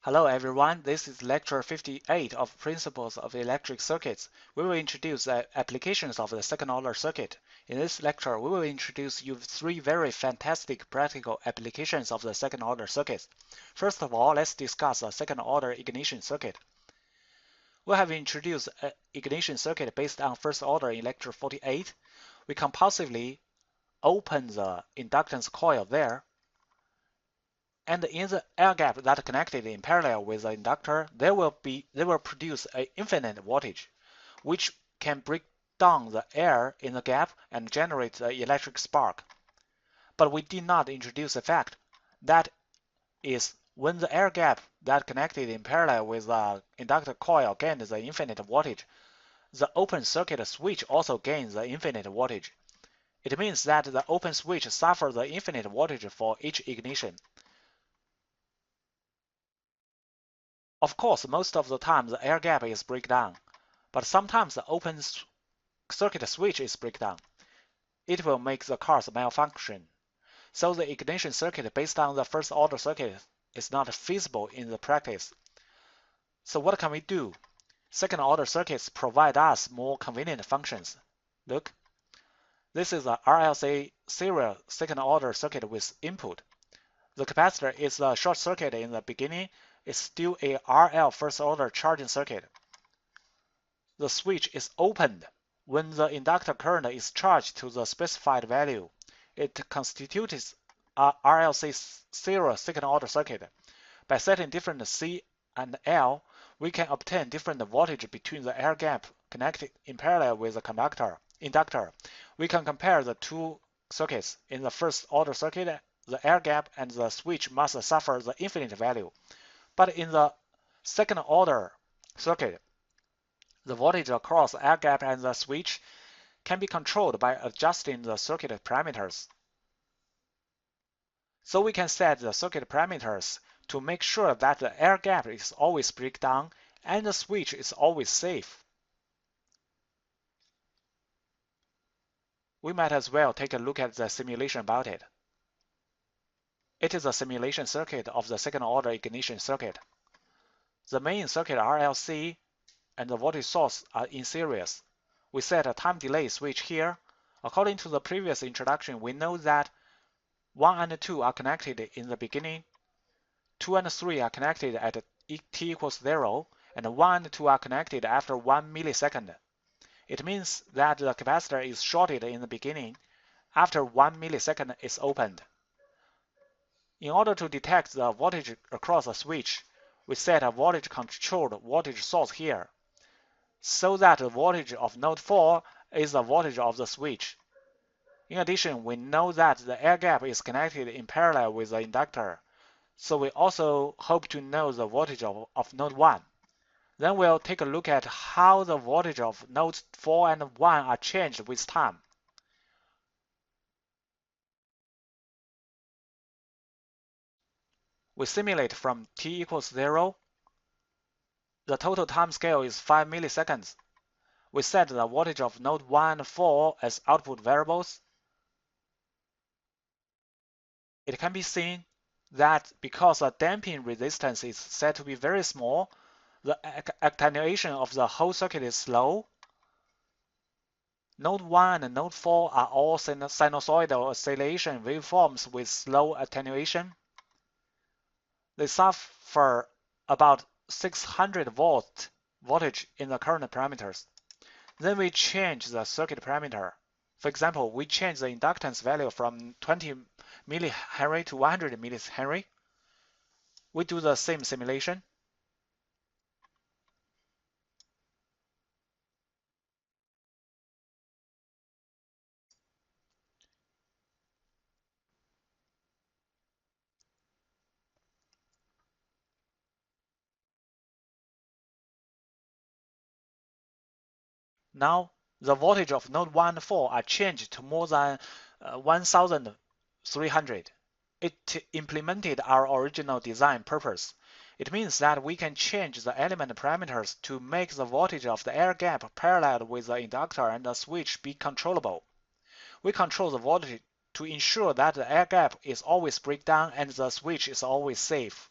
Hello everyone, this is lecture 58 of Principles of Electric Circuits. We will introduce the applications of the second-order circuit. In this lecture, we will introduce you three very fantastic practical applications of the second-order circuits. First of all, let's discuss a second-order ignition circuit. We have introduced an ignition circuit based on first order in lecture 48. We compulsively open the inductance coil there, and in the air gap that connected in parallel with the inductor, they will produce an infinite voltage, which can break down the air in the gap and generate the electric spark. But we did not introduce the fact that is when the air gap that connected in parallel with the inductor coil gains the infinite voltage, the open circuit switch also gains the infinite voltage. It means that the open switch suffers the infinite voltage for each ignition. Of course, most of the time the air gap is breakdown, but sometimes the open circuit switch is breakdown. It will make the cars malfunction. So the ignition circuit based on the first order circuit is not feasible in the practice. So what can we do? Second order circuits provide us more convenient functions. Look, this is a RLC serial second order circuit with input. The capacitor is a short circuit in the beginning. It's still a RL first order charging circuit. The switch is opened when the inductor current is charged to the specified value. It constitutes a RLC serial second order circuit. By setting different C and L, we can obtain different voltage between the air gap connected in parallel with the inductor. We can compare the two circuits. In the first order circuit, the air gap and the switch must suffer the infinite value. But in the second order circuit, the voltage across the air gap and the switch can be controlled by adjusting the circuit parameters. So we can set the circuit parameters to make sure that the air gap is always breakdown and the switch is always safe. We might as well take a look at the simulation about it. It is a simulation circuit of the second order ignition circuit. The main circuit RLC and the voltage source are in series. We set a time delay switch here. According to the previous introduction, we know that 1 and 2 are connected in the beginning, 2 and 3 are connected at t equals 0, and 1 and 2 are connected after 1 millisecond. It means that the capacitor is shorted in the beginning after 1 millisecond is opened. In order to detect the voltage across a switch, we set a voltage-controlled voltage source here, so that the voltage of node 4 is the voltage of the switch. In addition, we know that the air gap is connected in parallel with the inductor, so we also hope to know the voltage of node 1. Then we'll take a look at how the voltage of nodes 4 and 1 are changed with time. We simulate from t equals 0. The total time scale is 5 milliseconds. We set the voltage of node 1 and 4 as output variables. It can be seen that because the damping resistance is set to be very small, the attenuation of the whole circuit is slow. Node 1 and node 4 are all sinusoidal oscillation waveforms with slow attenuation. They suffer about 600 voltage in the current parameters. Then we change the circuit parameter. For example, we change the inductance value from 20 millihenry to 100 millihenry. We do the same simulation. Now, the voltage of node 1 and 4 are changed to more than 1,300. It implemented our original design purpose. It means that we can change the element parameters to make the voltage of the air gap parallel with the inductor and the switch be controllable. We control the voltage to ensure that the air gap is always breakdown and the switch is always safe.